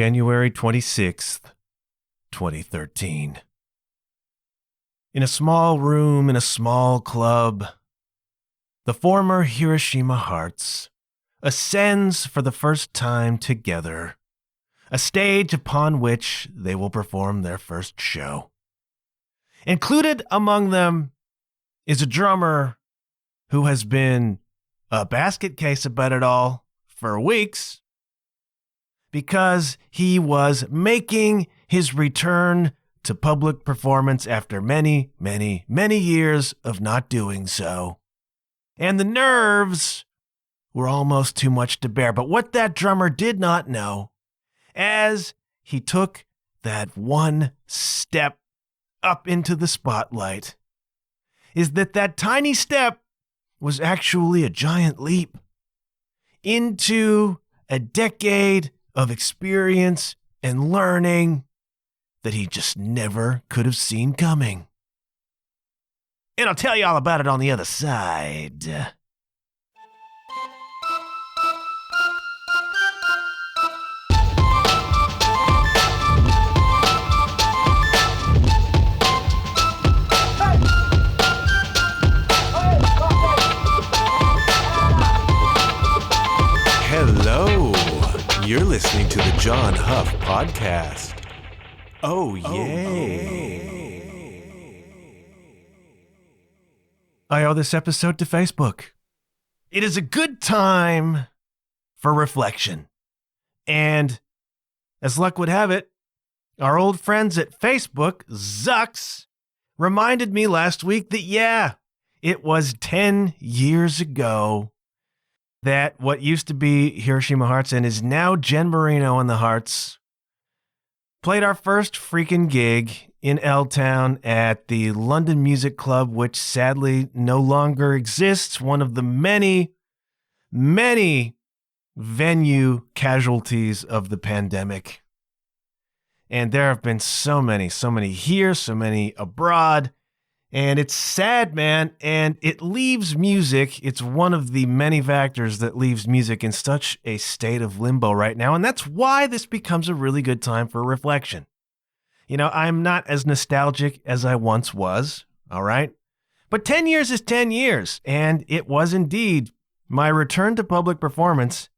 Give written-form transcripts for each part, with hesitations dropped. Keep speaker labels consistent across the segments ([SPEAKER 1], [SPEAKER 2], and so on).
[SPEAKER 1] January 26th, 2013. In a small room in a small club, the former Hiroshima Hearts ascends for the first time together, a stage upon which they will perform their first show. Included among them is a drummer who has been a basket case about it all for weeks because he was making his return to public performance after many, many, many years of not doing so. And the nerves were almost too much to bear. But what that drummer did not know, as he took that one step up into the spotlight, is that tiny step was actually a giant leap into a decade of experience and learning that he just never could have seen coming. And I'll tell you all about it on the other side. Hello, you're listening to the John Huff Podcast. Oh, yay. I owe this episode to Facebook. It is a good time for reflection. And as luck would have it, our old friends at Facebook, Zucks, reminded me last week that, it was 10 years ago that what used to be Hiroshima Hearts and is now Jen Marino and the Hearts played our first freaking gig in L-Town at the London Music Club, which sadly no longer exists. One of the many, many venue casualties of the pandemic. And there have been so many here, so many abroad. And it's sad, man, and it leaves music. It's one of the many factors that leaves music in such a state of limbo right now. And that's why this becomes a really good time for reflection. You know, I'm not as nostalgic as I once was, all right? But 10 years is 10 years, and it was indeed my return to public performance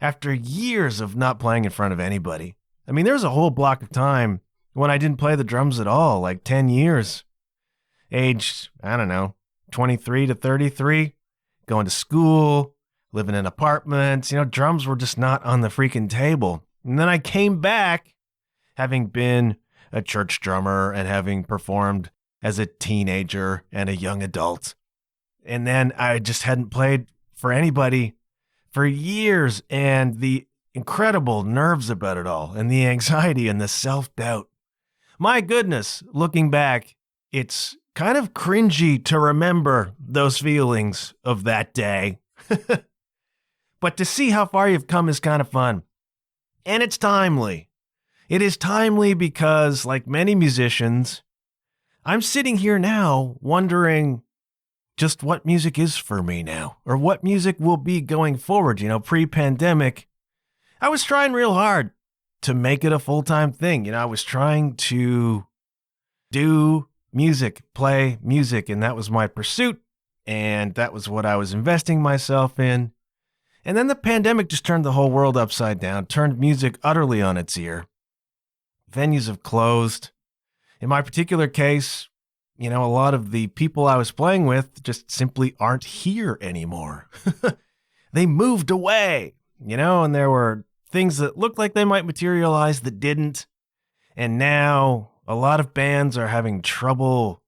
[SPEAKER 1] after years of not playing in front of anybody. I mean, there was a whole block of time when I didn't play the drums at all, like 10 years. Aged, 23 to 33, going to school, living in apartments. Drums were just not on the freaking table. And then I came back, having been a church drummer and having performed as a teenager and a young adult. And then I just hadn't played for anybody for years, and the incredible nerves about it all, and the anxiety and the self-doubt. My goodness, looking back, it's kind of cringy to remember those feelings of that day. But to see how far you've come is kind of fun. And it's timely. It is timely because, like many musicians, I'm sitting here now wondering just what music is for me now, or what music will be going forward. Pre-pandemic, I was trying real hard to make it a full-time thing. I was trying to do music, play music, and that was my pursuit, and that was what I was investing myself in. And then the pandemic just turned the whole world upside down, turned music utterly on its ear. Venues have closed. In my particular case, a lot of the people I was playing with just simply aren't here anymore. They moved away, and there were things that looked like they might materialize that didn't. And now a lot of bands are having trouble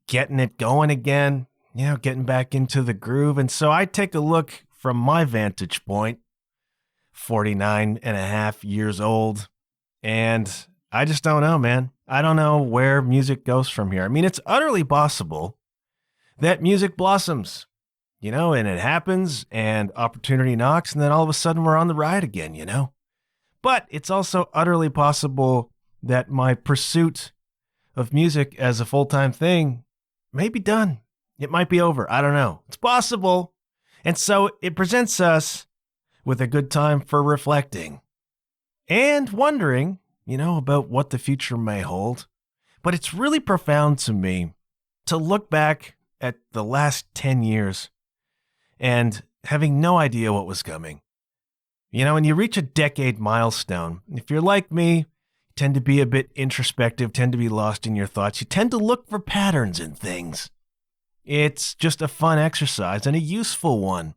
[SPEAKER 1] getting it going again, getting back into the groove. And so I take a look from my vantage point, 49 and a half years old, and I just don't know, man. I don't know where music goes from here. I mean, it's utterly possible that music blossoms, and it happens, and opportunity knocks, and then all of a sudden we're on the ride again, But it's also utterly possible that my pursuit of music as a full-time thing may be done. It might be over. I don't know. It's possible. And so it presents us with a good time for reflecting. and wondering, about what the future may hold. But it's really profound to me to look back at the last 10 years and having no idea what was coming. When you reach a decade milestone, if you're like me, you tend to be a bit introspective, tend to be lost in your thoughts. You tend to look for patterns in things. It's just a fun exercise and a useful one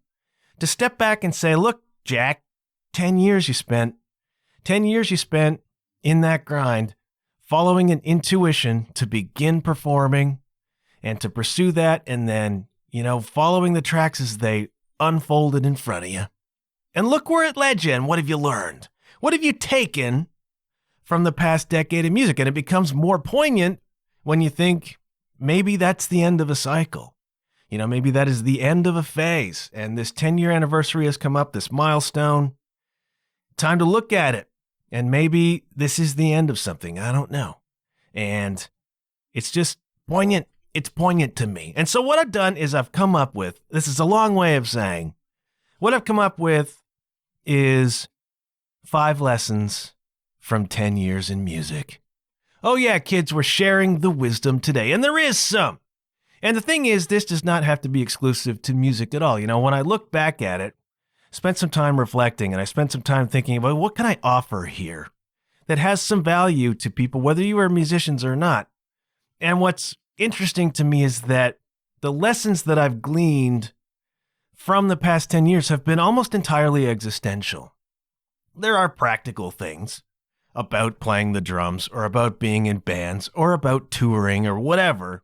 [SPEAKER 1] to step back and say, look, Jack, 10 years you spent in that grind, following an intuition to begin performing and to pursue that, and then, following the tracks as they unfolded in front of you. And look where it led you, and what have you learned? What have you taken from the past decade of music? And it becomes more poignant when you think maybe that's the end of a cycle. Maybe that is the end of a phase, and this 10-year anniversary has come up, this milestone. Time to look at it, and maybe this is the end of something. I don't know. And it's just poignant. It's poignant to me. And so what I've done is I've come up with, this is a long way of saying, what I've come up with is 5 lessons from 10 years in music. Oh yeah, kids, we're sharing the wisdom today, and there is some. And the thing is, this does not have to be exclusive to music at all. When I look back at it, spent some time reflecting, and I spent some time thinking about what can I offer here that has some value to people, whether you are musicians or not. And what's interesting to me is that the lessons that I've gleaned from the past 10 years have been almost entirely existential. There are practical things about playing the drums or about being in bands or about touring or whatever,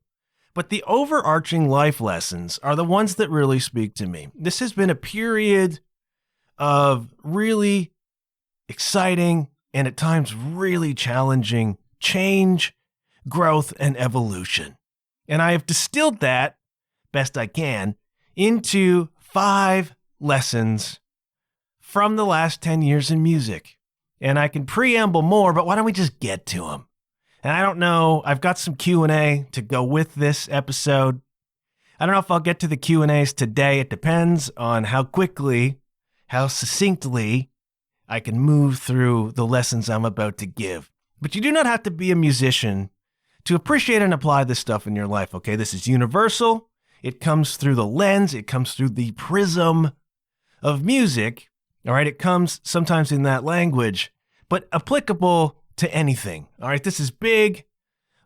[SPEAKER 1] but the overarching life lessons are the ones that really speak to me. This has been a period of really exciting and at times really challenging change, growth, and evolution. And I have distilled that, best I can, into 5 lessons from the last 10 years in music. And I can preamble more, but why don't we just get to them? And I don't know, I've got some Q&A to go with this episode. I don't know if I'll get to the Q&As today. It depends on how quickly, how succinctly I can move through the lessons I'm about to give. But you do not have to be a musician to appreciate and apply this stuff in your life, okay? This is universal. It comes through the lens. It comes through the prism of music, all right? It comes sometimes in that language, but applicable to anything, all right? This is big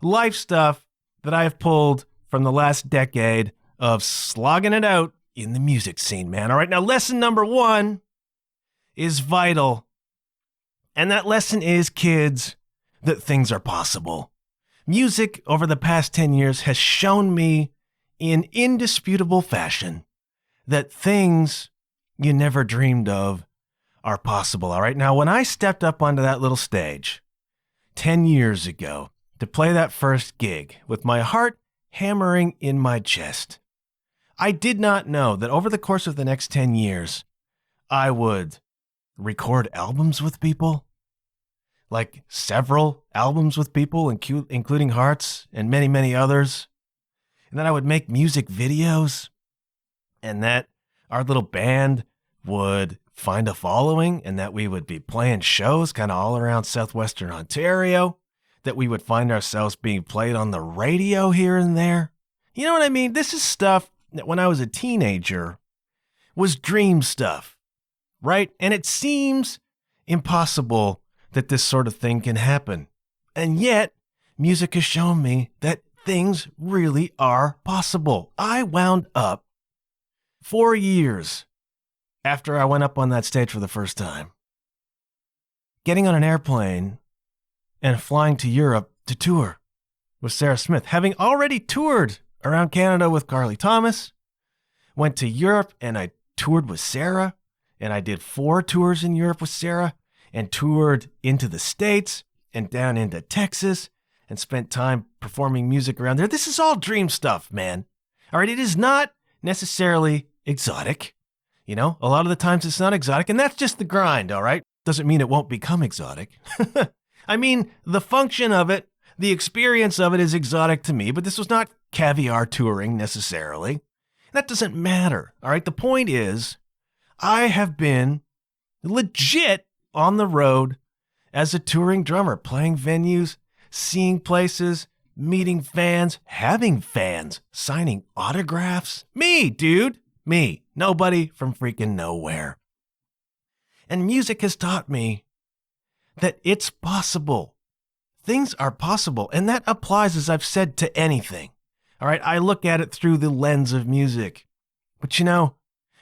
[SPEAKER 1] life stuff that I have pulled from the last decade of slogging it out in the music scene, man. All right, now lesson number 1 is vital. And that lesson is, kids, that things are possible. Music over the past 10 years has shown me in indisputable fashion that things you never dreamed of are possible. All right, now when I stepped up onto that little stage 10 years ago to play that first gig with my heart hammering in my chest, I did not know that over the course of the next 10 years, I would record albums with people, like several albums with people, including Hearts and many, many others. And then I would make music videos, and that our little band would find a following, and that we would be playing shows kind of all around southwestern Ontario, that we would find ourselves being played on the radio here and there. You know what I mean? This is stuff that when I was a teenager was dream stuff, right? And it seems impossible that this sort of thing can happen. And yet, music has shown me that things really are possible. I wound up 4 years after I went up on that stage for the first time, getting on an airplane and flying to Europe to tour with Sarah Smith, having already toured around Canada with Carly Thomas, went to Europe and I toured with Sarah, and I did 4 tours in Europe with Sarah, and toured into the States and down into Texas and spent time performing music around there. This is all dream stuff, man. All right, it is not necessarily exotic. You know, a lot of the times it's not exotic, and that's just the grind, all right? Doesn't mean it won't become exotic. I mean, the function of it, the experience of it is exotic to me, but this was not caviar touring necessarily. That doesn't matter, all right? The point is, I have been legit on the road as a touring drummer, playing venues, seeing places, meeting fans, having fans, signing autographs. Me, dude. Me. Nobody from freaking nowhere. And music has taught me that it's possible. Things are possible. And that applies, as I've said, to anything. All right. I look at it through the lens of music. But you know,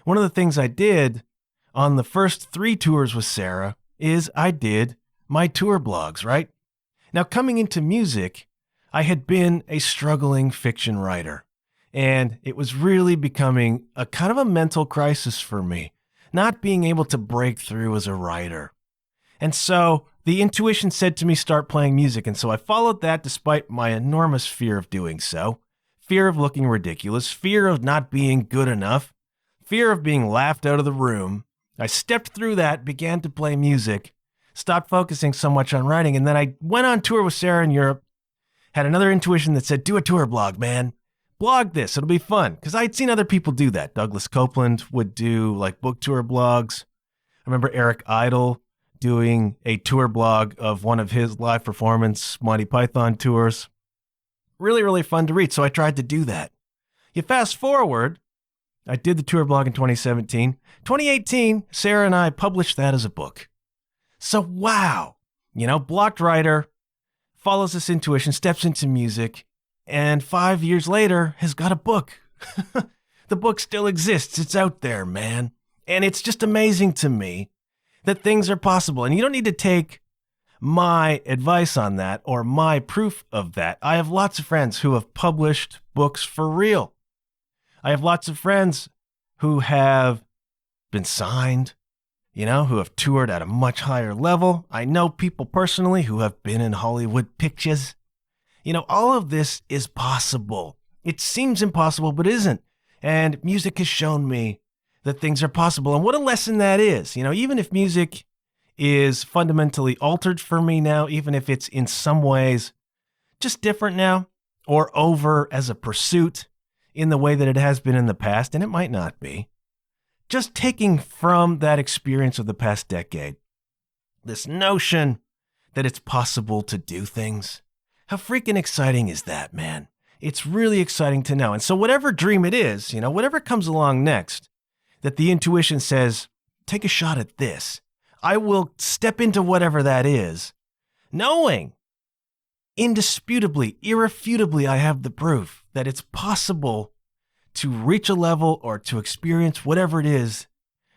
[SPEAKER 1] one of the things I did on the first 3 tours with Sarah is I did my tour blogs, right? Now, coming into music, I had been a struggling fiction writer, and it was really becoming a kind of a mental crisis for me, not being able to break through as a writer. And so the intuition said to me, start playing music. And so I followed that despite my enormous fear of doing so, fear of looking ridiculous, fear of not being good enough, fear of being laughed out of the room. I stepped through that, began to play music, stopped focusing so much on writing, and then I went on tour with Sarah in Europe. Had another intuition that said, do a tour blog, man. Blog this. It'll be fun. Because I'd seen other people do that. Douglas Copeland would do like book tour blogs. I remember Eric Idle doing a tour blog of one of his live performance Monty Python tours. Really, really fun to read. So I tried to do that. You fast forward, I did the tour blog in 2017. 2018, Sarah and I published that as a book. So wow, blocked writer, follows this intuition, steps into music, and 5 years later has got a book. The book still exists. It's out there, man. And it's just amazing to me that things are possible. And you don't need to take my advice on that or my proof of that. I have lots of friends who have published books for real. I have lots of friends who have been signed, who have toured at a much higher level. I know people personally who have been in Hollywood pictures. All of this is possible. It seems impossible, but isn't. And music has shown me that things are possible. And what a lesson that is. Even if music is fundamentally altered for me now, even if it's in some ways just different now or over as a pursuit in the way that it has been in the past, and it might not be. Just taking from that experience of the past decade, this notion that it's possible to do things. How freaking exciting is that, man? It's really exciting to know. And so whatever dream it is, whatever comes along next, that the intuition says, take a shot at this. I will step into whatever that is, knowing indisputably, irrefutably, I have the proof that it's possible to reach a level or to experience whatever it is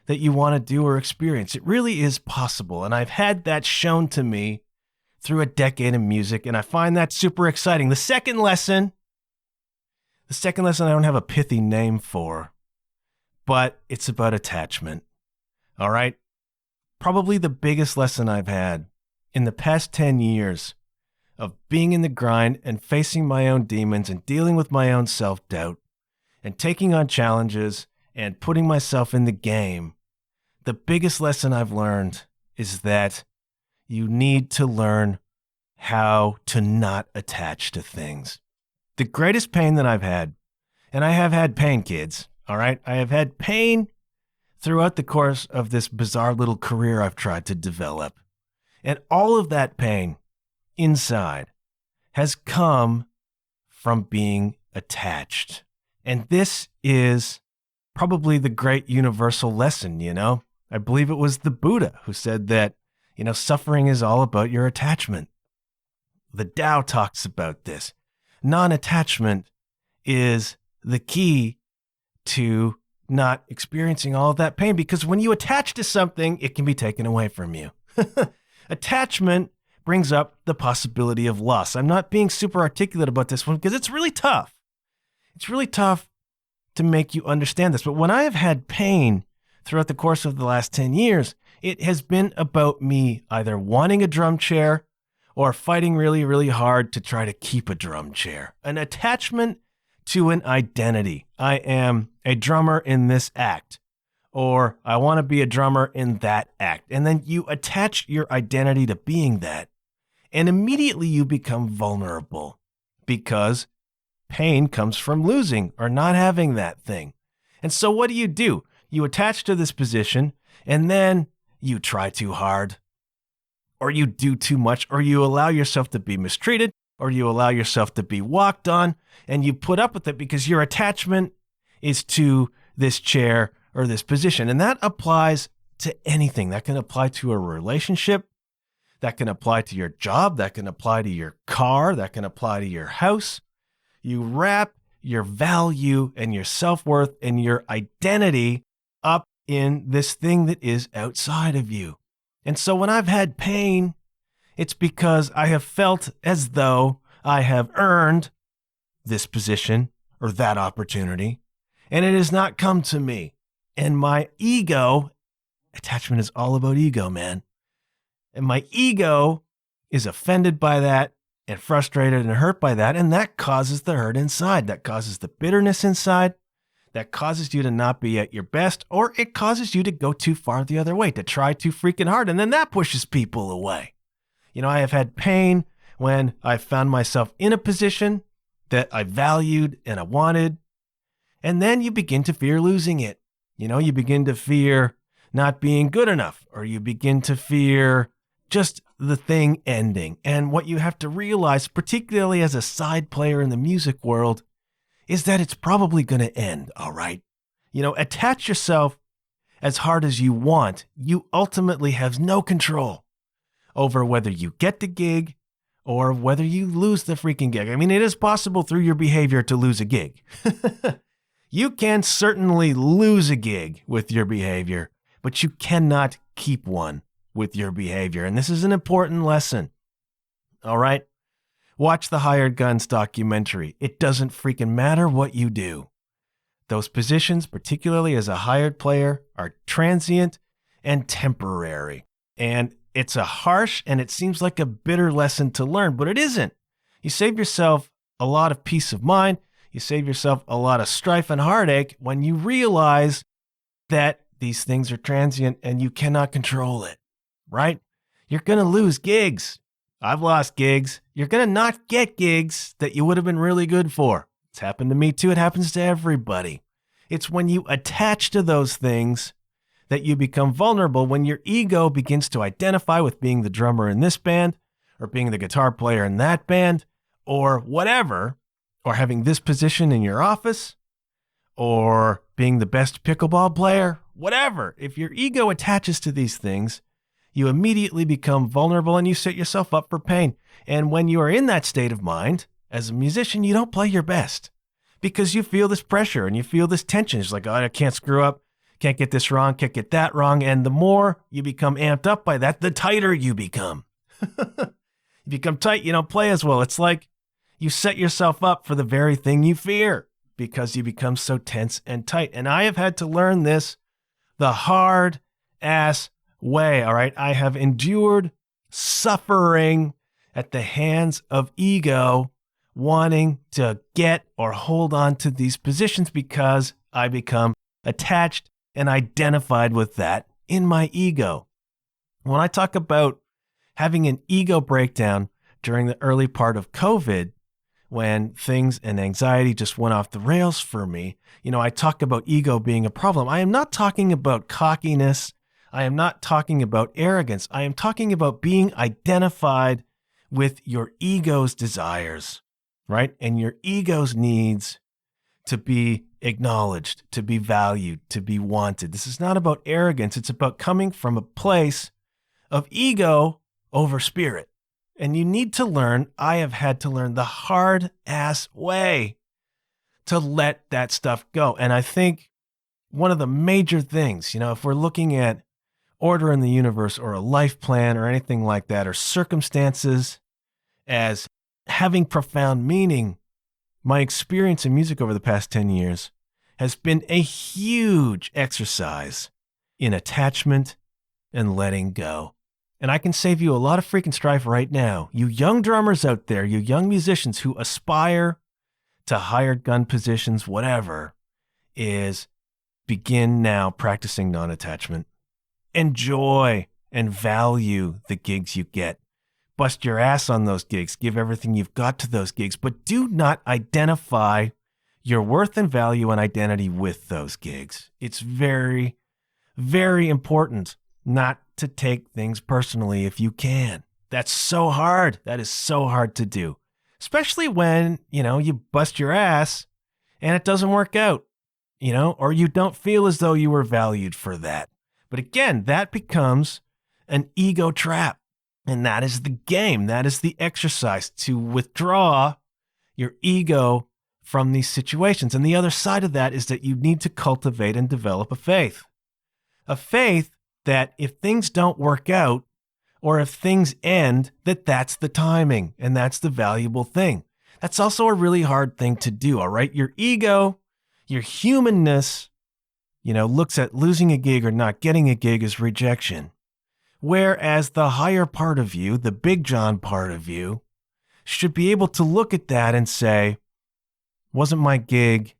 [SPEAKER 1] that you want to do or experience. It really is possible. And I've had that shown to me through a decade of music, and I find that super exciting. The second lesson I don't have a pithy name for, but it's about attachment. All right? Probably the biggest lesson I've had in the past 10 years of being in the grind and facing my own demons and dealing with my own self-doubt and taking on challenges and putting myself in the game. The biggest lesson I've learned is that you need to learn how to not attach to things. The greatest pain that I've had, and I have had pain, kids, all right? I have had pain throughout the course of this bizarre little career I've tried to develop. And all of that pain inside has come from being attached. And this is probably the great universal lesson, I believe it was the Buddha who said that, suffering is all about your attachment. The Tao talks about this. Non-attachment is the key to not experiencing all of that pain, because when you attach to something, it can be taken away from you. Attachment brings up the possibility of loss. I'm not being super articulate about this one because it's really tough. It's really tough to make you understand this. But when I have had pain throughout the course of the last 10 years, it has been about me either wanting a drum chair or fighting really, really hard to try to keep a drum chair. An attachment to an identity. I am a drummer in this act, or I want to be a drummer in that act. And then you attach your identity to being that, and immediately you become vulnerable because pain comes from losing or not having that thing. And so what do? You attach to this position, and then you try too hard, or you do too much, or you allow yourself to be mistreated, or you allow yourself to be walked on, and you put up with it because your attachment is to this chair or this position. And that applies to anything. That can apply to a relationship. That can apply to your job. That can apply to your car. That can apply to your house. You wrap your value and your self-worth and your identity up in this thing that is outside of you. And so when I've had pain, it's because I have felt as though I have earned this position or that opportunity, and it has not come to me. And my ego, attachment is all about ego, man. And my ego is offended by that and frustrated and hurt by that. And that causes the hurt inside. That causes the bitterness inside. That causes you to not be at your best, or it causes you to go too far the other way, to try too freaking hard. And then that pushes people away. You know, I have had pain when I found myself in a position that I valued and I wanted. And then you begin to fear losing it. You know, you begin to fear not being good enough, or you begin to fear just the thing ending. And what you have to realize, particularly as a side player in the music world, is that it's probably going to end, all right? You know, attach yourself as hard as you want. You ultimately have no control over whether you get the gig or whether you lose the freaking gig. I mean, it is possible through your behavior to lose a gig. You can certainly lose a gig with your behavior, but you cannot keep one with your behavior. And this is an important lesson. All right? Watch the Hired Guns documentary. It doesn't freaking matter what you do. Those positions, particularly as a hired player, are transient and temporary. And it's a harsh and it seems like a bitter lesson to learn, but it isn't. You save yourself a lot of peace of mind. You save yourself a lot of strife and heartache when you realize that these things are transient and you cannot control it, right? You're going to lose gigs. I've lost gigs. You're going to not get gigs that you would have been really good for. It's happened to me too. It happens to everybody. It's when you attach to those things that you become vulnerable, when your ego begins to identify with being the drummer in this band, or being the guitar player in that band, or whatever, or having this position in your office, or being the best pickleball player, whatever. If your ego attaches to these things, you immediately become vulnerable and you set yourself up for pain. And when you are in that state of mind, as a musician, you don't play your best because you feel this pressure and you feel this tension. It's like, oh, I can't screw up, can't get this wrong, can't get that wrong. And the more you become amped up by that, the tighter you become. You become tight, you don't play as well. It's like you set yourself up for the very thing you fear because you become so tense and tight. And I have had to learn this the hard ass way, all right? I have endured suffering at the hands of ego, wanting to get or hold on to these positions because I become attached and identified with that in my ego. When I talk about having an ego breakdown during the early part of COVID, when things and anxiety just went off the rails for me, you know, I talk about ego being a problem. I am not talking about cockiness. I am not talking about arrogance. I am talking about being identified with your ego's desires, right? And your ego's needs to be acknowledged, to be valued, to be wanted. This is not about arrogance. It's about coming from a place of ego over spirit. And you need to learn, I have had to learn the hard ass way to let that stuff go. And I think one of the major things, you know, if we're looking at order in the universe or a life plan or anything like that, or circumstances as having profound meaning, my experience in music over the past 10 years has been a huge exercise in attachment and letting go. And I can save you a lot of freaking strife right now. You young drummers out there, you young musicians who aspire to hired gun positions, whatever, is begin now practicing non-attachment. Enjoy and value the gigs you get. Bust your ass on those gigs. Give everything you've got to those gigs, but do not identify your worth and value and identity with those gigs. It's very, very important not to take things personally if you can. That's so hard. That is so hard to do, especially when, you bust your ass and it doesn't work out, or you don't feel as though you were valued for that. But again, that becomes an ego trap. And that is the game. That is the exercise to withdraw your ego from these situations. And the other side of that is that you need to cultivate and develop a faith. A faith that if things don't work out or if things end, that's the timing and that's the valuable thing. That's also a really hard thing to do, all right? Your ego, your humanness, looks at losing a gig or not getting a gig as rejection. Whereas the higher part of you, the Big John part of you, should be able to look at that and say, wasn't my gig,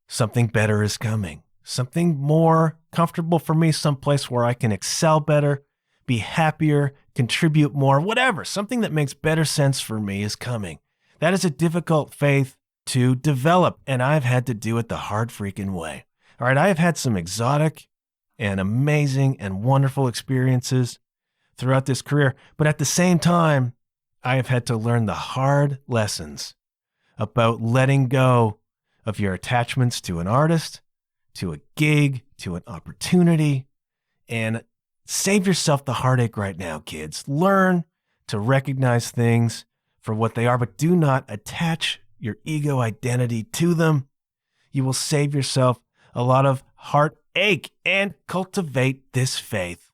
[SPEAKER 1] something better is coming. Something more comfortable for me, someplace where I can excel better, be happier, contribute more, whatever. Something that makes better sense for me is coming. That is a difficult faith to develop, and I've had to do it the hard freaking way. All right, I have had some exotic and amazing and wonderful experiences throughout this career, but at the same time, I have had to learn the hard lessons about letting go of your attachments to an artist, to a gig, to an opportunity, and save yourself the heartache right now, kids. Learn to recognize things for what they are, but do not attach your ego identity to them. You will save yourself a lot of heartache and cultivate this faith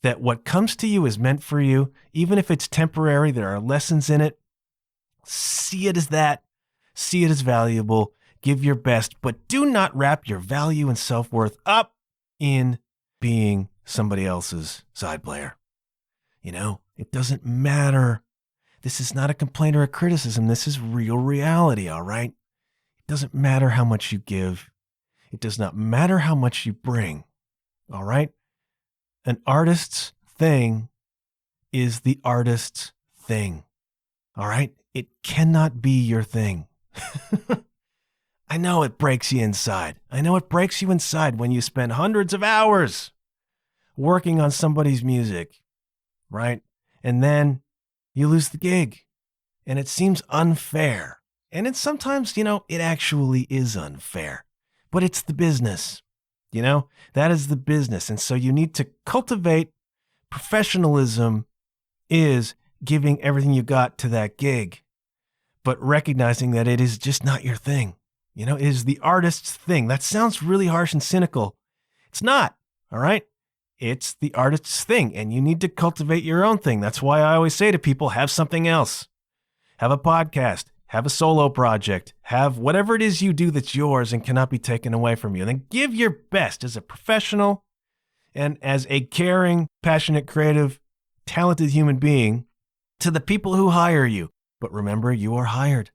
[SPEAKER 1] that what comes to you is meant for you, even if it's temporary. There are lessons in it. See it as that. See it as valuable. Give your best, but do not wrap your value and self-worth up in being somebody else's side player. It doesn't matter. This is not a complaint or a criticism. This is real reality, all right? It doesn't matter how much you give. It does not matter how much you bring, all right? An artist's thing is the artist's thing, all right? It cannot be your thing. I know it breaks you inside. I know it breaks you inside when you spend hundreds of hours working on somebody's music, right? And then you lose the gig, and it seems unfair. And it's sometimes, it actually is unfair. But it's the business, that is the business. And so you need to cultivate professionalism is giving everything you got to that gig, but recognizing that it is just not your thing. It is the artist's thing. That sounds really harsh and cynical. It's not, all right? It's the artist's thing, and you need to cultivate your own thing. That's why I always say to people, have something else. Have a podcast. Have a solo project, have whatever it is you do that's yours and cannot be taken away from you. And then give your best as a professional and as a caring, passionate, creative, talented human being to the people who hire you. But remember, you are hired.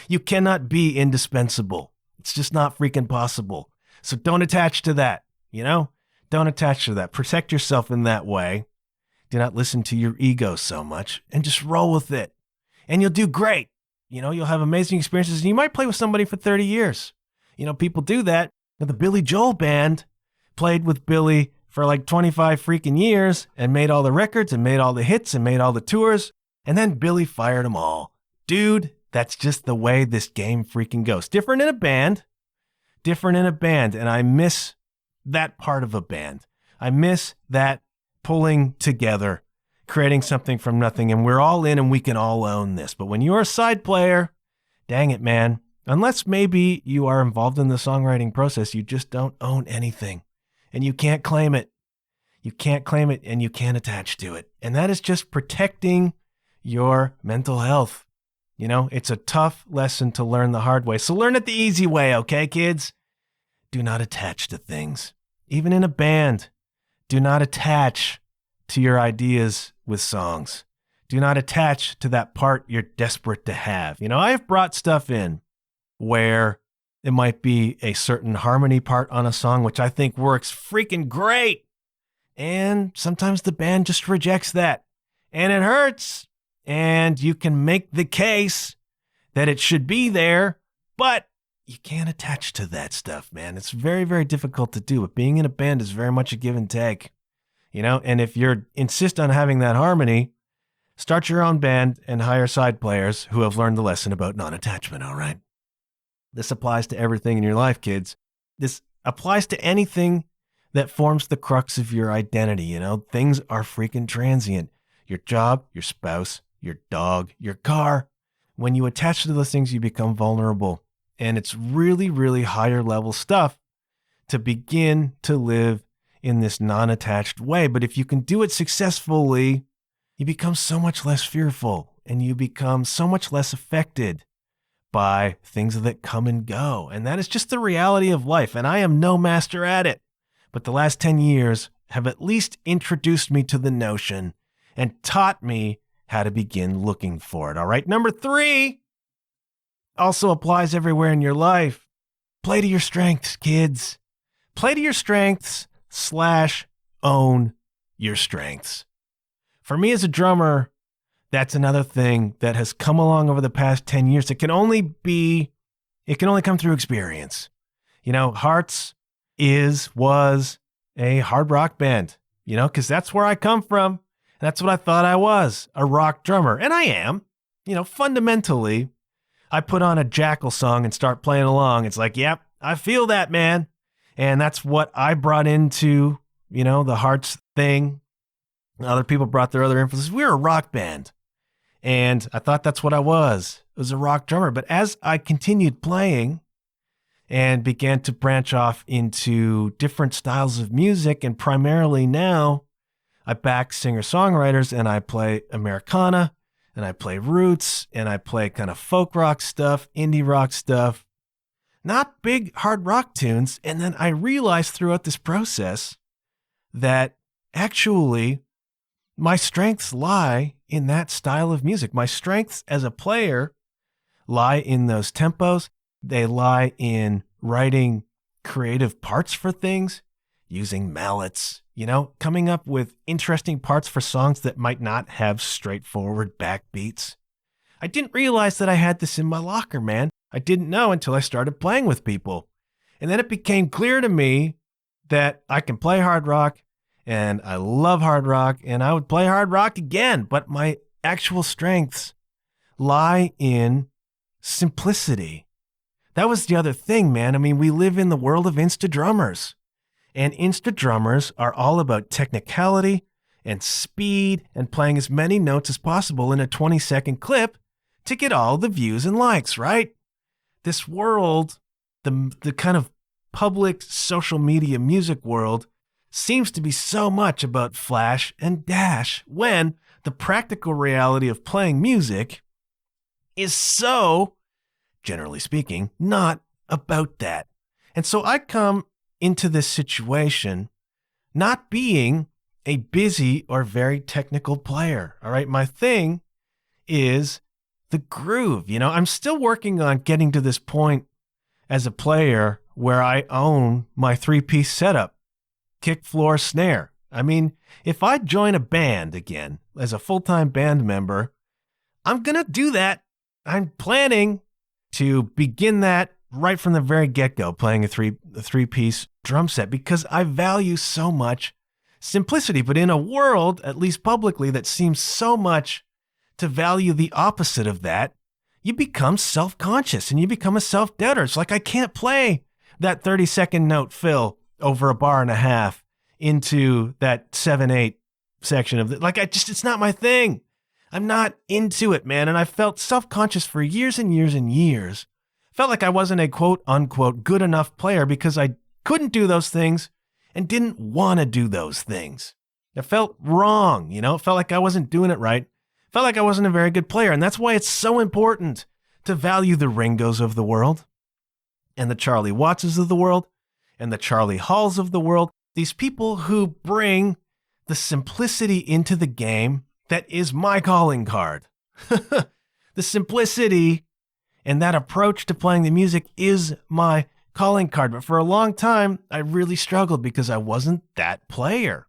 [SPEAKER 1] You cannot be indispensable. It's just not freaking possible. So don't attach to that, Don't attach to that. Protect yourself in that way. Do not listen to your ego so much and just roll with it. And you'll do great. You'll have amazing experiences, and you might play with somebody for 30 years. People do that. The Billy Joel band played with Billy for like 25 freaking years and made all the records and made all the hits and made all the tours, and then Billy fired them all. Dude, that's just the way this game freaking goes. Different in a band, and I miss that part of a band. I miss that pulling together, creating something from nothing, and we're all in and we can all own this. But when you're a side player, dang it, man, unless maybe you are involved in the songwriting process, you just don't own anything, and you can't claim it. You can't claim it, and you can't attach to it. And that is just protecting your mental health. It's a tough lesson to learn the hard way. So learn it the easy way, okay, kids? Do not attach to things. Even in a band, do not attach to your ideas with songs. Do not attach to that part you're desperate to have. I have brought stuff in where it might be a certain harmony part on a song, which I think works freaking great. And sometimes the band just rejects that. And it hurts. And you can make the case that it should be there, but you can't attach to that stuff, man. It's very, very difficult to do. But being in a band is very much a give and take. And if you're insist on having that harmony, start your own band and hire side players who have learned the lesson about non-attachment, all right? This applies to everything in your life, kids. This applies to anything that forms the crux of your identity, Things are freaking transient. Your job, your spouse, your dog, your car. When you attach to those things, you become vulnerable. And it's really, really higher level stuff to begin to live in this non-attached way. But if you can do it successfully, you become so much less fearful and you become so much less affected by things that come and go. And that is just the reality of life. And I am no master at it. But the last 10 years have at least introduced me to the notion and taught me how to begin looking for it. All right. Number 3 also applies everywhere in your life. Play to your strengths, kids. Play to your strengths / own your strengths. For me as a drummer, that's another thing that has come along over the past 10 years. It can only come through experience. Hearts was a hard rock band, because that's where I come from. That's what I thought I was, a rock drummer. And I am, fundamentally. I put on a Jackal song and start playing along. It's like, yep, I feel that, man. And that's what I brought into, the Hearts thing. Other people brought their other influences. We were a rock band. And I thought that's what I was. I was a rock drummer. But as I continued playing and began to branch off into different styles of music, and primarily now I back singer-songwriters and I play Americana and I play roots and I play kind of folk rock stuff, indie rock stuff, not big hard rock tunes. And then I realized throughout this process that actually my strengths lie in that style of music. My strengths as a player lie in those tempos. They lie in writing creative parts for things, using mallets, coming up with interesting parts for songs that might not have straightforward backbeats. I didn't realize that I had this in my locker, man. I didn't know until I started playing with people. And then it became clear to me that I can play hard rock and I love hard rock and I would play hard rock again. But my actual strengths lie in simplicity. That was the other thing, man. I mean, we live in the world of Insta drummers. And Insta drummers are all about technicality and speed and playing as many notes as possible in a 20-second clip to get all the views and likes, right? This world, the kind of public social media music world, seems to be so much about flash and dash when the practical reality of playing music is so, generally speaking, not about that. And so I come into this situation not being a busy or very technical player. All right. My thing is the groove. I'm still working on getting to this point as a player where I own my 3-piece setup, kick, floor, snare. I mean, if I join a band again as a full-time band member, I'm going to do that. I'm planning to begin that right from the very get-go, playing a three-piece drum set, because I value so much simplicity. But in a world, at least publicly, that seems so much to value the opposite of that, you become self-conscious and you become a self-doubter. It's like, I can't play that 30-second note fill over a bar and a half into that 7/8 section of it's not my thing. I'm not into it, man. And I felt self-conscious for years and years and years. Felt like I wasn't a quote unquote good enough player because I couldn't do those things and didn't want to do those things. It felt wrong, It felt like I wasn't doing it right. Felt like I wasn't a very good player. And that's why it's so important to value the Ringos of the world and the Charlie Wattses of the world and the Charlie Halls of the world. These people who bring the simplicity into the game that is my calling card. The simplicity and that approach to playing the music is my calling card. But for a long time, I really struggled because I wasn't that player.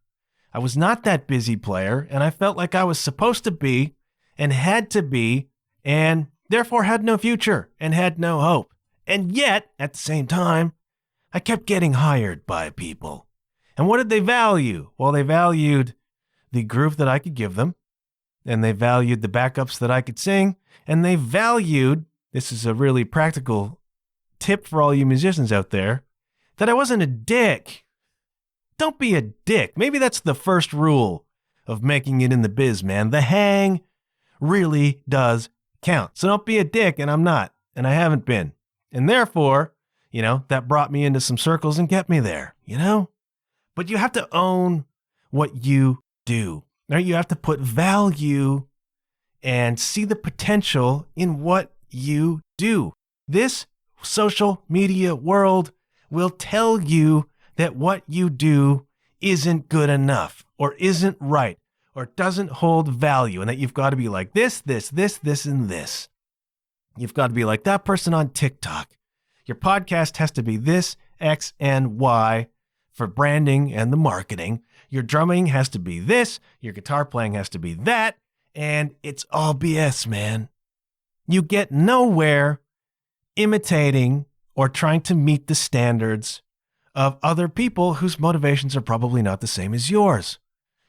[SPEAKER 1] I was not that busy player, and I felt like I was supposed to be and had to be, and therefore had no future and had no hope. And yet, at the same time, I kept getting hired by people. And what did they value? Well, they valued the groove that I could give them, and they valued the backups that I could sing, and they valued, this is a really practical tip for all you musicians out there, that I wasn't a dick. Don't be a dick. Maybe that's the first rule of making it in the biz, man. The hang really does count. So don't be a dick, and I'm not, and I haven't been. And therefore, that brought me into some circles and kept me there, But you have to own what you do. Right? You have to put value and see the potential in what you do. This social media world will tell you that what you do isn't good enough or isn't right or doesn't hold value, and that you've got to be like this, and this. You've got to be like that person on TikTok. Your podcast has to be this, X, and Y for branding and the marketing. Your drumming has to be this. Your guitar playing has to be that. And it's all BS, man. You get nowhere imitating or trying to meet the standards of other people whose motivations are probably not the same as yours.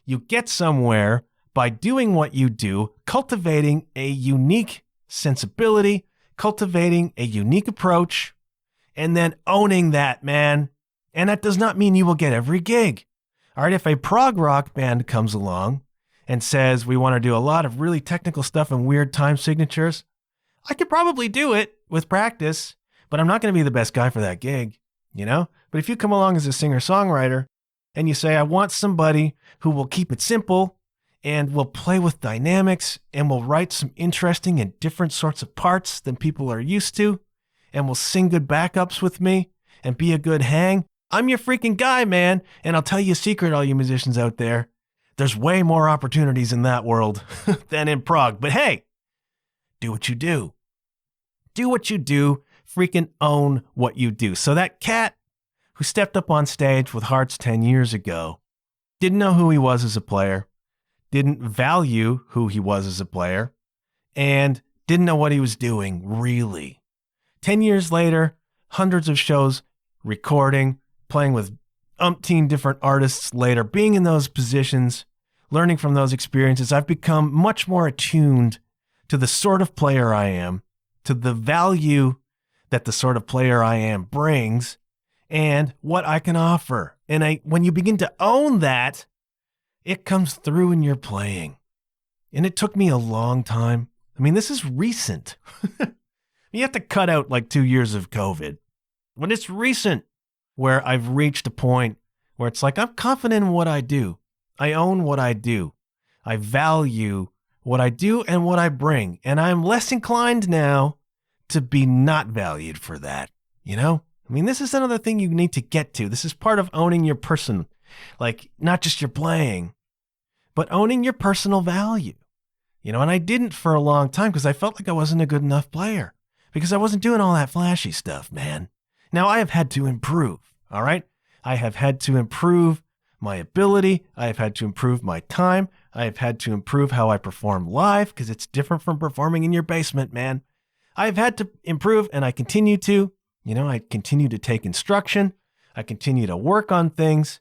[SPEAKER 1] You get somewhere by doing what you do, cultivating a unique sensibility, cultivating a unique approach, and then owning that, man. And that does not mean you will get every gig. All right, if a prog rock band comes along and says we want to do a lot of really technical stuff and weird time signatures, I could probably do it with practice, but I'm not going to be the best guy for that gig, But if you come along as a singer-songwriter and you say, I want somebody who will keep it simple and will play with dynamics and will write some interesting and different sorts of parts than people are used to and will sing good backups with me and be a good hang, I'm your freaking guy, man. And I'll tell you a secret, all you musicians out there. There's way more opportunities in that world than in prog. But hey, do what you do. Do what you do. Freaking own what you do. So that cat who stepped up on stage with Hearts 10 years ago didn't know who he was as a player, didn't value who he was as a player, and didn't know what he was doing, really. 10 years later, hundreds of shows, recording, playing with umpteen different artists later, being in those positions, learning from those experiences, I've become much more attuned to the sort of player I am, to the value that the sort of player I am brings, and what I can offer. And when you begin to own that, it comes through in your playing. And it took me a long time. I mean, this is recent. You have to cut out like 2 years of COVID. But it's recent where I've reached a point where it's like, I'm confident in what I do. I own what I do. I value what I do and what I bring. And I'm less inclined now to be not valued for that. I mean, this is another thing you need to get to. This is part of owning your person. Like, not just your playing, but owning your personal value. And I didn't for a long time because I felt like I wasn't a good enough player because I wasn't doing all that flashy stuff, man. Now, I have had to improve, all right? I have had to improve my ability. I have had to improve my time. I have had to improve how I perform live because it's different from performing in your basement, man. I've had to improve, and I continue to. I continue to take instruction. I continue to work on things.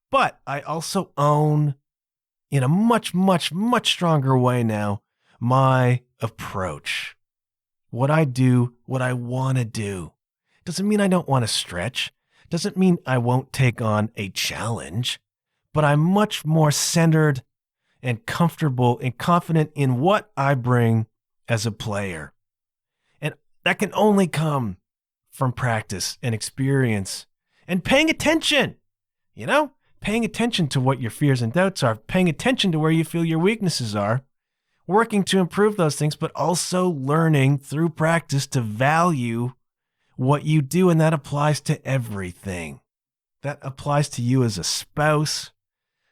[SPEAKER 1] But I also own, in a much, much, much stronger way now, my approach. What I do, what I want to do. Doesn't mean I don't want to stretch. Doesn't mean I won't take on a challenge. But I'm much more centered and comfortable and confident in what I bring as a player. And that can only come from practice and experience and paying attention, paying attention to what your fears and doubts are, paying attention to where you feel your weaknesses are, working to improve those things, but also learning through practice to value what you do. And that applies to everything. That applies to you as a spouse.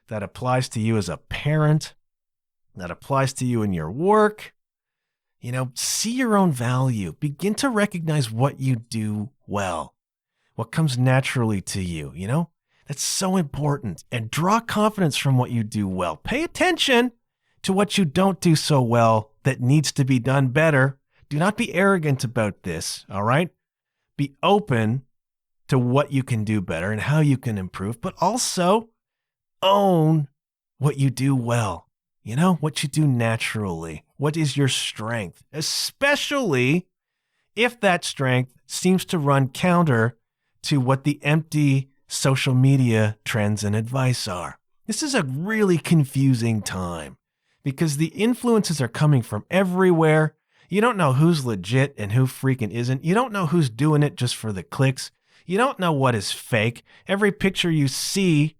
[SPEAKER 1] That applies to you as a parent. That applies to you in your work. See your own value. Begin to recognize what you do well, what comes naturally to you, That's so important. And draw confidence from what you do well. Pay attention to what you don't do so well that needs to be done better. Do not be arrogant about this, all right? Be open to what you can do better and how you can improve, but also own what you do well. You know, what you do naturally. What is your strength? Especially if that strength seems to run counter to what the empty social media trends and advice are. This is a really confusing time because the influences are coming from everywhere. You don't know who's legit and who freaking isn't. You don't know who's doing it just for the clicks. You don't know what is fake. Every picture you see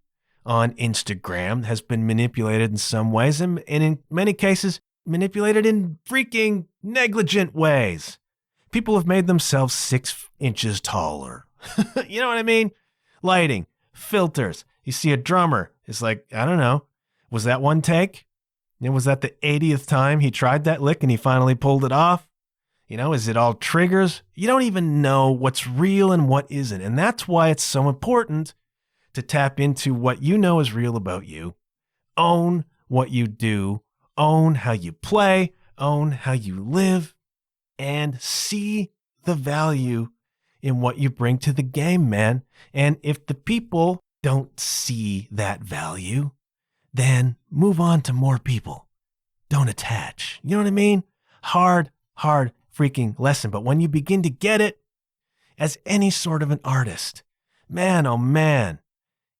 [SPEAKER 1] on Instagram has been manipulated in some ways, and in many cases, manipulated in freaking negligent ways. People have made themselves 6 inches taller. You know what I mean? Lighting, filters. You see a drummer. It's like, I don't know. Was that one take? And was that the 80th time he tried that lick and he finally pulled it off? You know, is it all triggers? You don't even know what's real and what isn't. And that's why it's so important to tap into what you know is real about you. Own what you do. Own how you play. Own how you live. And see the value in what you bring to the game, man. And if the people don't see that value, then move on to more people. Don't attach. You know what I mean? Hard freaking lesson. But when you begin to get it, as any sort of an artist, man, oh man,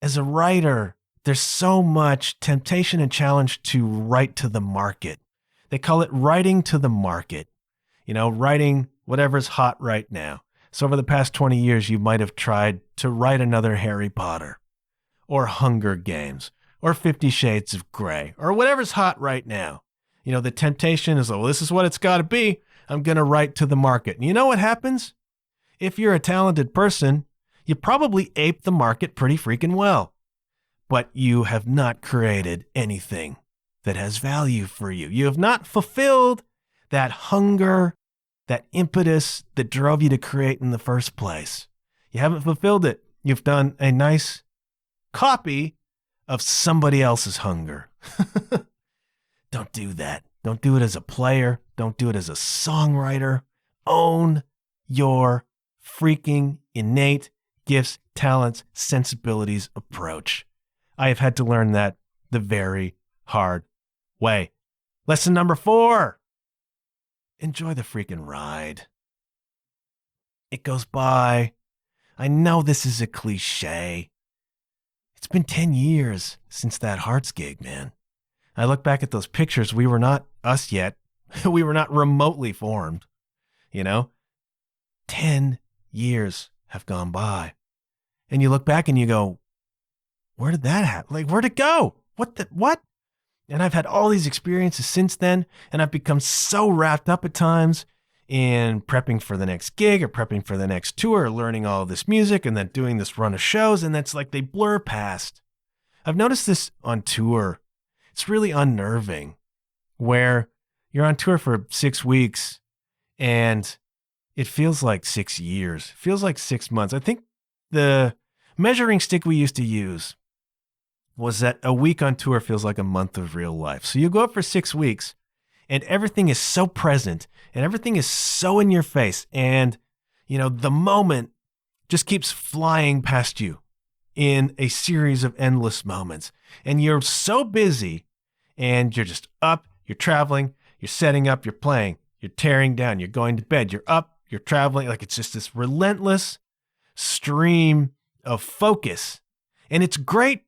[SPEAKER 1] as a writer, there's so much temptation and challenge to write to the market. They call it writing to the market. You know, writing whatever's hot right now. So over the past 20 years, you might have tried to write another Harry Potter or Hunger Games or 50 Shades of Grey or whatever's hot right now. You know, the temptation is, well, this is what it's got to be. I'm going to write to the market. And you know what happens? If you're a talented person, you probably ape the market pretty freaking well. But you have not created anything that has value for you. You have not fulfilled that hunger, that impetus that drove you to create in the first place. You haven't fulfilled it. You've done a nice copy of somebody else's hunger. Don't do that. Don't do it as a player. Don't do it as a songwriter. Own your freaking innate gifts, talents, sensibilities approach. I have had to learn that the very hard way. Lesson number 4. Enjoy the freaking ride. It goes by. I know this is a cliche. It's been 10 years since that Hearts gig, man. I look back at those pictures. We were not us yet. We were not remotely formed. You know, 10 years have gone by. And you look back and you go, where did that happen? Like, where'd it go? What? And I've had all these experiences since then, and I've become so wrapped up at times in prepping for the next gig or prepping for the next tour or learning all of this music and then doing this run of shows, and that's like they blur past. I've noticed this on tour. It's really unnerving where you're on tour for 6 weeks and it feels like 6 years. It feels like 6 months. I think the measuring stick we used to use was that a week on tour feels like a month of real life. So you go up for 6 weeks and everything is so present and everything is so in your face. And, you know, the moment just keeps flying past you in a series of endless moments. And you're so busy and you're just up, you're traveling, you're setting up, you're playing, you're tearing down, you're going to bed, you're up, you're traveling. Like it's just this relentless stream of focus. And it's great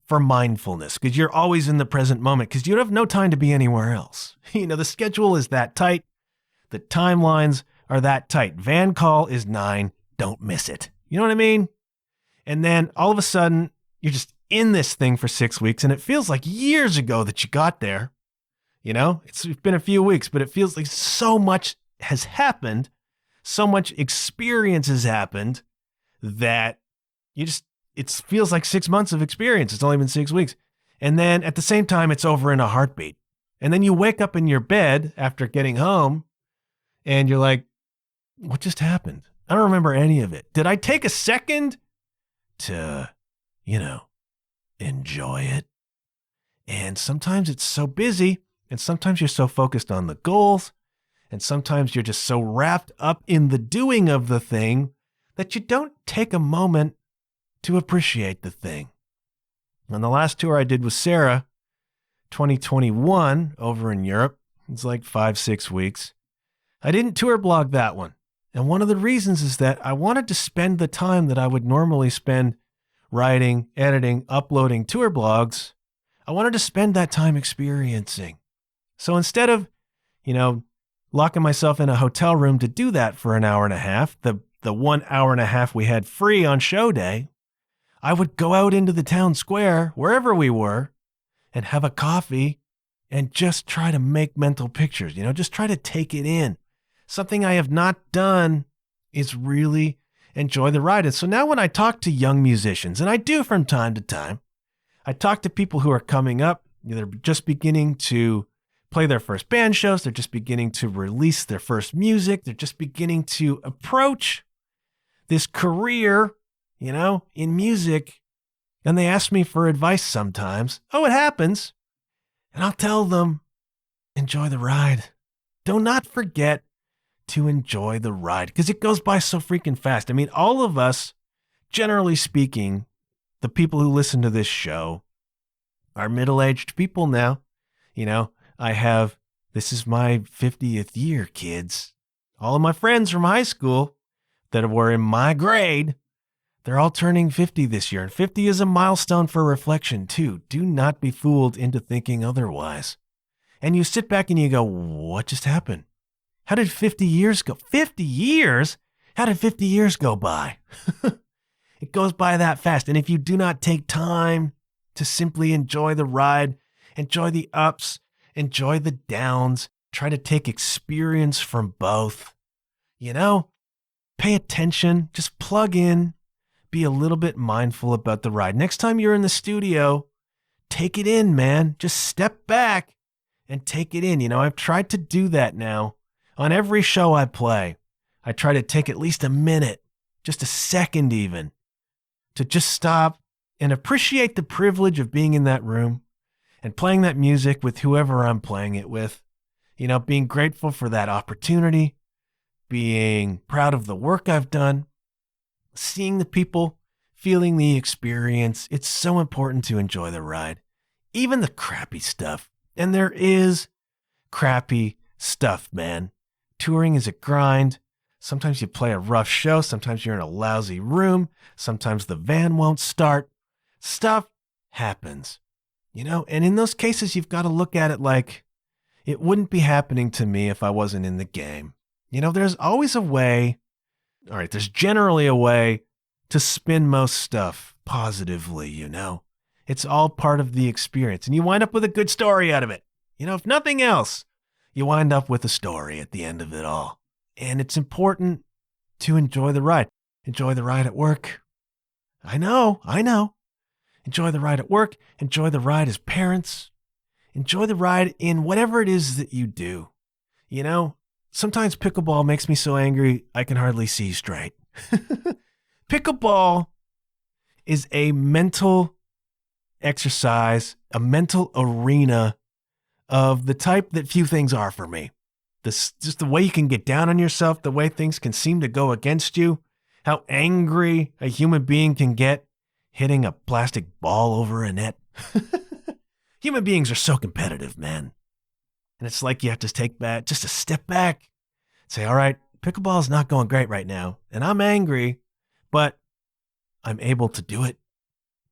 [SPEAKER 1] for mindfulness because you're always in the present moment because you have no time to be anywhere else. You know, the schedule is that tight. The timelines are that tight. Van call is 9. Don't miss it. You know what I mean? And then all of a sudden you're just in this thing for 6 weeks and it feels like years ago that you got there. You know, it's been a few weeks, but it feels like so much has happened. So much experience has happened that it feels like 6 months of experience. It's only been 6 weeks. And then at the same time, it's over in a heartbeat. And then you wake up in your bed after getting home and you're like, what just happened? I don't remember any of it. Did I take a second to, enjoy it? And sometimes it's so busy and sometimes you're so focused on the goals and sometimes you're just so wrapped up in the doing of the thing that you don't take a moment to appreciate the thing. On the last tour I did with Sarah, 2021, over in Europe, it's like 5-6 weeks, I didn't tour blog that one. And one of the reasons is that I wanted to spend the time that I would normally spend writing, editing, uploading tour blogs. I wanted to spend that time experiencing. So instead of, locking myself in a hotel room to do that for an hour and a half, the 1 hour and a half we had free on show day, I would go out into the town square, wherever we were, and have a coffee and just try to make mental pictures, just try to take it in. Something I have not done is really enjoy the ride. And so now when I talk to young musicians, and I do from time to time, I talk to people who are coming up, they're just beginning to play their first band shows, they're just beginning to release their first music, they're just beginning to approach this career, in music, and they ask me for advice sometimes. Oh, it happens. And I'll tell them, enjoy the ride. Do not forget to enjoy the ride, because it goes by so freaking fast. I mean, all of us, generally speaking, the people who listen to this show are middle-aged people now. This is my 50th year, kids. All of my friends from high school that were in my grade, they're all turning 50 this year. And 50 is a milestone for reflection, too. Do not be fooled into thinking otherwise. And you sit back and you go, what just happened? How did 50 years go? 50 years? How did 50 years go by? It goes by that fast. And if you do not take time to simply enjoy the ride, enjoy the ups, enjoy the downs, try to take experience from both, pay attention, just plug in, be a little bit mindful about the ride. Next time you're in the studio, take it in, man. Just step back and take it in. I've tried to do that now. On every show I play, I try to take at least a minute, just a second even, to just stop and appreciate the privilege of being in that room and playing that music with whoever I'm playing it with. Being grateful for that opportunity, being proud of the work I've done, seeing the people, feeling the experience. It's so important to enjoy the ride, even the crappy stuff. And there is crappy stuff, man. Touring is a grind. Sometimes you play a rough show. Sometimes you're in a lousy room. Sometimes the van won't start. Stuff happens, and in those cases, you've got to look at it like it wouldn't be happening to me if I wasn't in the game. There's always a way. All right, there's generally a way to spin most stuff positively, It's all part of the experience, and you wind up with a good story out of it. If nothing else, you wind up with a story at the end of it all. And it's important to enjoy the ride. Enjoy the ride at work. I know. Enjoy the ride at work. Enjoy the ride as parents. Enjoy the ride in whatever it is that you do. Sometimes pickleball makes me so angry I can hardly see straight. Pickleball is a mental exercise, a mental arena of the type that few things are for me. Just the way you can get down on yourself, the way things can seem to go against you, how angry a human being can get hitting a plastic ball over a net. Human beings are so competitive, man. And it's like you have to take back, just a step back, say, all right, pickleball is not going great right now, and I'm angry, but I'm able to do it.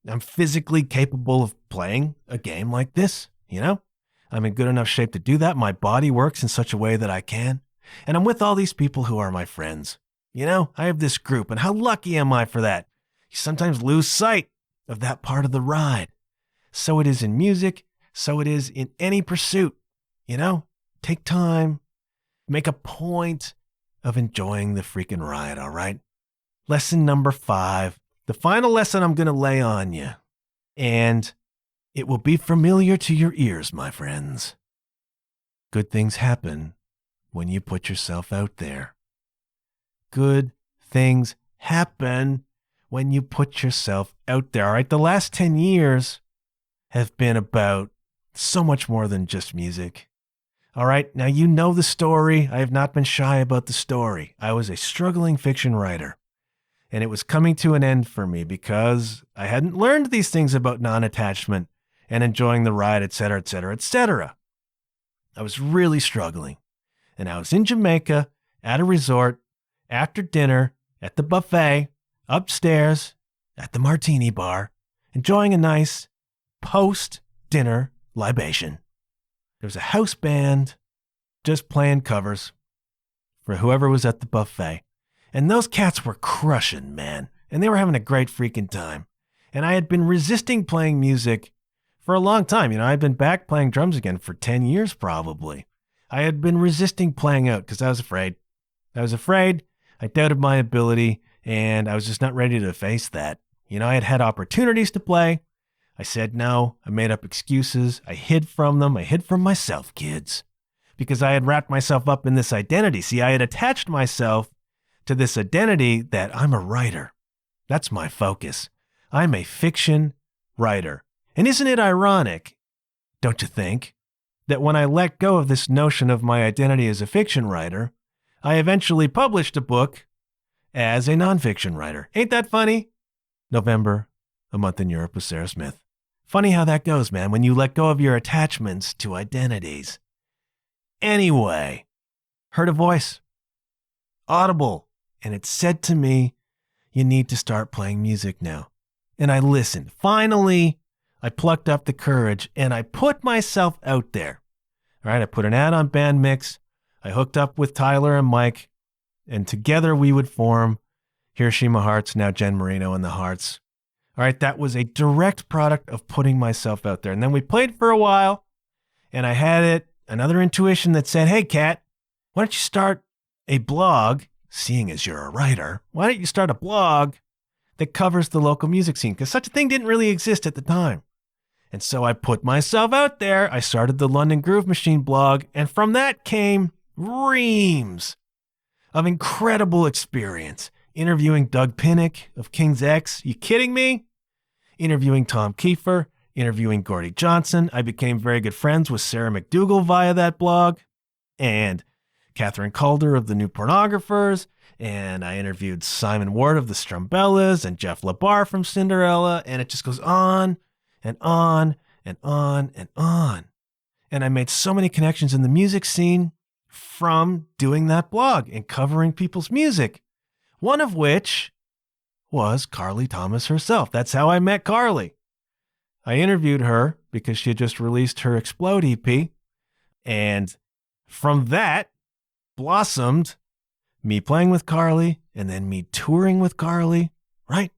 [SPEAKER 1] I'm physically capable of playing a game like this, I'm in good enough shape to do that. My body works in such a way that I can. And I'm with all these people who are my friends. I have this group, and how lucky am I for that? You sometimes lose sight of that part of the ride. So it is in music. So it is in any pursuit. Take time, make a point of enjoying the freaking ride, all right? Lesson number 5, the final lesson I'm going to lay on you. And it will be familiar to your ears, my friends. Good things happen when you put yourself out there. Good things happen when you put yourself out there. All right, the last 10 years have been about so much more than just music. All right, now you know the story. I have not been shy about the story. I was a struggling fiction writer. And it was coming to an end for me because I hadn't learned these things about non-attachment and enjoying the ride, etc., etc., etc. I was really struggling. And I was in Jamaica at a resort after dinner at the buffet upstairs at the martini bar, enjoying a nice post-dinner libation. There was a house band just playing covers for whoever was at the buffet. And those cats were crushing, man. And they were having a great freaking time. And I had been resisting playing music for a long time. You know, I'd been back playing drums again for 10 years probably. I had been resisting playing out because I was afraid. I doubted my ability, and I was just not ready to face that. You know, I had had opportunities to play. I said no. I made up excuses. I hid from them. I hid from myself, kids, because I had wrapped myself up in this identity. See, I had attached myself to this identity that I'm a writer. That's my focus. I'm a fiction writer. And isn't it ironic, don't you think, that when I let go of this notion of my identity as a fiction writer, I eventually published a book as a nonfiction writer. Ain't that funny? November, A Month in Europe with Sarah Smith. Funny how that goes, man, when you let go of your attachments to identities. Anyway, heard a voice, audible, and it said to me, you need to start playing music now. And I listened. Finally, I plucked up the courage and I put myself out there. All right, I put an ad on Bandmix. I hooked up with Tyler and Mike, and together we would form Hiroshima Hearts, now Jen Marino and the Hearts. All right, that was a direct product of putting myself out there. And then we played for a while, and I had another intuition that said, hey, Kat, why don't you start a blog, seeing as you're a writer, why don't you start a blog that covers the local music scene? Because such a thing didn't really exist at the time. And so I put myself out there. I started the London Groove Machine blog, and from that came reams of incredible experience. Interviewing Doug Pinnick of King's X. You kidding me? Interviewing Tom Kiefer, interviewing Gordie Johnson. I became very good friends with Sarah McDougall via that blog, and Catherine Calder of the New Pornographers, and I interviewed Simon Ward of the Strumbellas and Jeff LaBar from Cinderella, and it just goes on and on and on and on. And I made so many connections in the music scene from doing that blog and covering people's music, one of which was Carly Thomas herself. That's how I met Carly. I interviewed her because she had just released her Explode EP, and from that blossomed me playing with Carly and then me touring with Carly, right?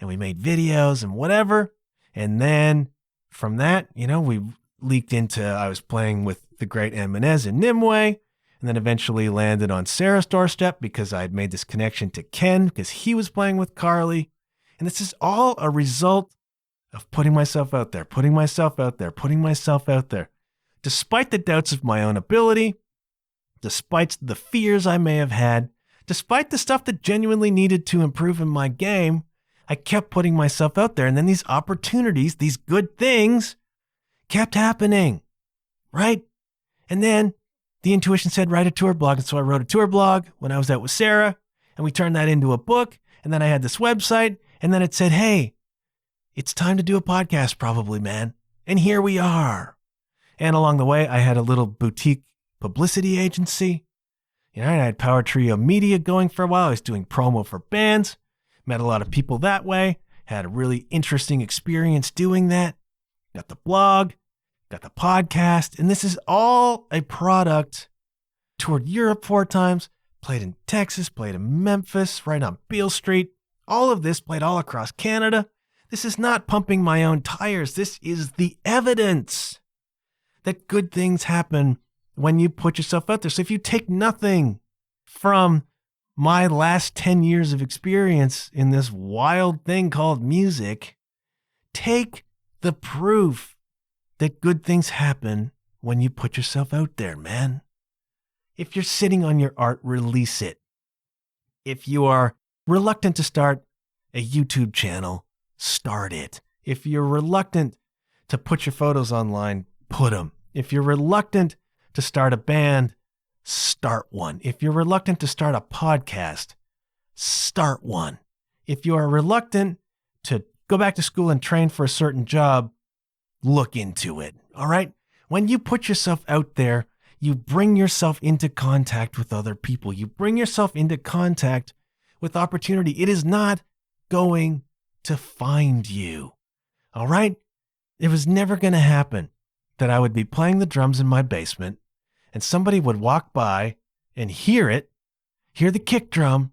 [SPEAKER 1] And we made videos and whatever. And then from that, you know, we leaked into, I was playing with the great Eminez in Nimue, and then eventually landed on Sarah's doorstep because I had made this connection to Ken because he was playing with Carly. And this is all a result of putting myself out there. Despite the doubts of my own ability, despite the fears I may have had, despite the stuff that genuinely needed to improve in my game, I kept putting myself out there. And then these opportunities, these good things kept happening, right? And then the intuition said, write a tour blog. And so I wrote a tour blog when I was out with Sarah, and we turned that into a book. And then I had this website, and then it said, hey, it's time to do a podcast probably, man. And here we are. And along the way, I had a little boutique publicity agency. You know, I had Power Trio Media going for a while. I was doing promo for bands, met a lot of people that way, had a really interesting experience doing that. Got the blog, got the podcast, and this is all a product. Toured Europe 4 times, played in Texas, played in Memphis, right on Beale Street. All of this played all across Canada. This is not pumping my own tires. This is the evidence that good things happen when you put yourself out there. So if you take nothing from my last 10 years of experience in this wild thing called music, take the proof that good things happen when you put yourself out there, man. If you're sitting on your art, release it. If you are reluctant to start a YouTube channel, start it. If you're reluctant to put your photos online, put them. If you're reluctant to start a band, start one. If you're reluctant to start a podcast, start one. if you are reluctant to go back to school and train for a certain job, look into it, all right? When you put yourself out there, you bring yourself into contact with other people. You bring yourself into contact with opportunity. It is not going to find you, all right? It was never going to happen that I would be playing the drums in my basement and somebody would walk by and hear the kick drum,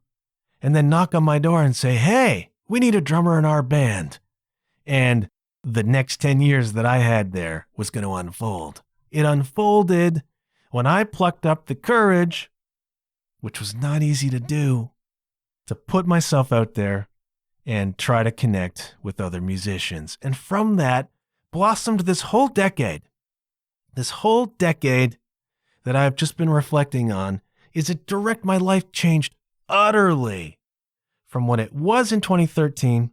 [SPEAKER 1] and then knock on my door and say, hey, we need a drummer in our band. And the next 10 years that I had there was going to unfold. It unfolded when I plucked up the courage, which was not easy to do, to put myself out there and try to connect with other musicians. And from that blossomed this whole decade. This whole decade that I've just been reflecting on is my life changed utterly from what it was in 2013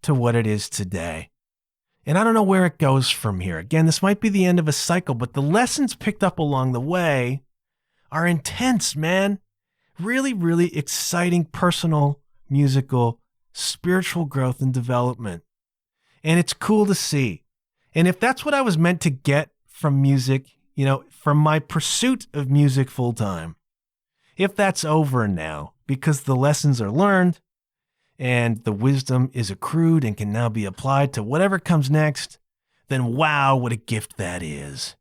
[SPEAKER 1] to what it is today. And I don't know where it goes from here. Again, this might be the end of a cycle, but the lessons picked up along the way are intense, man. Really, really exciting personal, musical, spiritual growth and development. And it's cool to see. And if that's what I was meant to get from music, from my pursuit of music full time, if that's over now because the lessons are learned and the wisdom is accrued and can now be applied to whatever comes next, then wow, what a gift that is.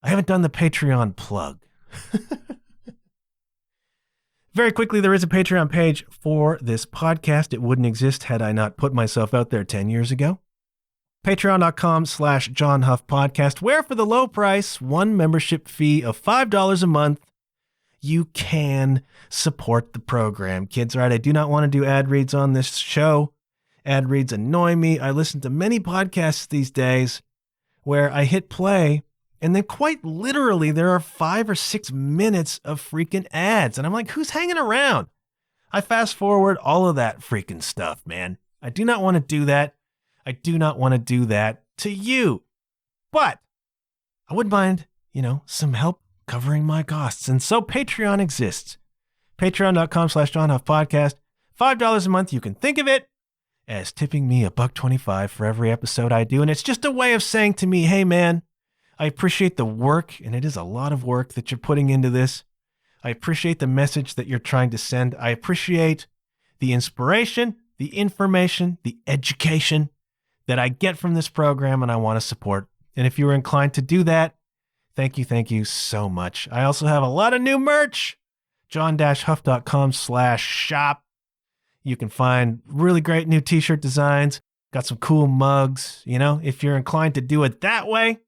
[SPEAKER 1] I haven't done the Patreon plug. Very quickly, there is a Patreon page for this podcast. It wouldn't exist had I not put myself out there 10 years ago. Patreon.com/John Huff Podcast, where for the low price, one membership fee of $5 a month, you can support the program. Kids, all right, I do not want to do ad reads on this show. Ad reads annoy me. I listen to many podcasts these days where I hit play and then quite literally there are 5 or 6 minutes of freaking ads. And I'm like, who's hanging around? I fast forward all of that freaking stuff, man. I do not want to do that. I do not want to do that to you. But I wouldn't mind, some help covering my costs. And so Patreon exists. Patreon.com/John Huff Podcast. $5 a month. You can think of it as tipping me $1.25 for every episode I do. And it's just a way of saying to me, hey, man, I appreciate the work, and it is a lot of work that you're putting into this. I appreciate the message that you're trying to send. I appreciate the inspiration, the information, the education that I get from this program, and I want to support. And if you are inclined to do that, thank you so much. I also have a lot of new merch. john-huff.com/shop. You can find really great new t-shirt designs. Got some cool mugs. If you're inclined to do it that way,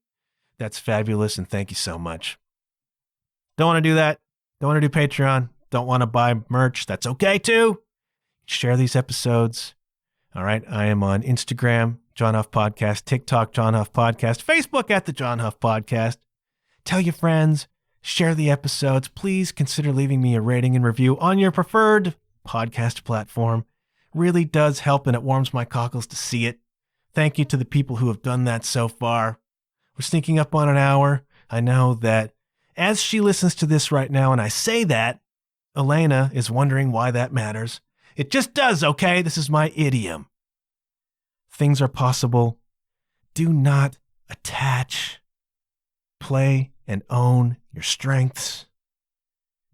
[SPEAKER 1] that's fabulous, and thank you so much. Don't want to do that. Don't want to do Patreon. Don't want to buy merch. That's okay too. Share these episodes. All right. I am on Instagram, John Huff Podcast, TikTok, John Huff Podcast, Facebook at the John Huff Podcast. Tell your friends, share the episodes. Please consider leaving me a rating and review on your preferred podcast platform. Really does help, and it warms my cockles to see it. Thank you to the people who have done that so far. We're sneaking up on an hour. I know that as she listens to this right now, and I say that, Elena is wondering why that matters. It just does, okay? This is my idiom. Things are possible. Do not attach. Play and own your strengths.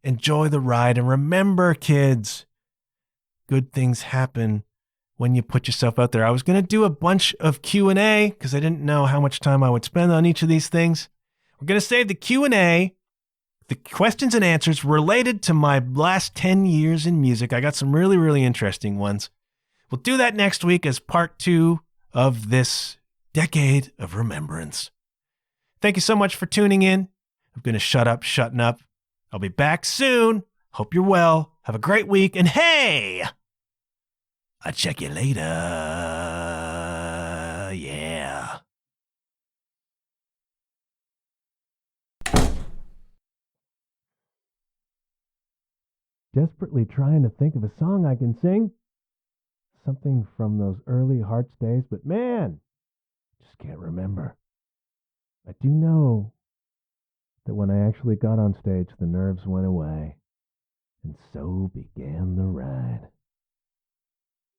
[SPEAKER 1] Enjoy the ride. And remember, kids, good things happen when you put yourself out there. I was going to do a bunch of Q&A because I didn't know how much time I would spend on each of these things. We're going to save the Q&A, the questions and answers related to my last 10 years in music. I got some really, really interesting ones. We'll do that next week as part 2 of this decade of remembrance. Thank you so much for tuning in. I'm going to shutting up. I'll be back soon. Hope you're well. Have a great week. And hey, I'll check you later. Yeah. Desperately trying to think of a song I can sing. Something from those early Hearts days, but man, just can't remember. I do know that when I actually got on stage, the nerves went away, and so began the ride.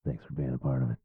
[SPEAKER 1] Thanks for being a part of it.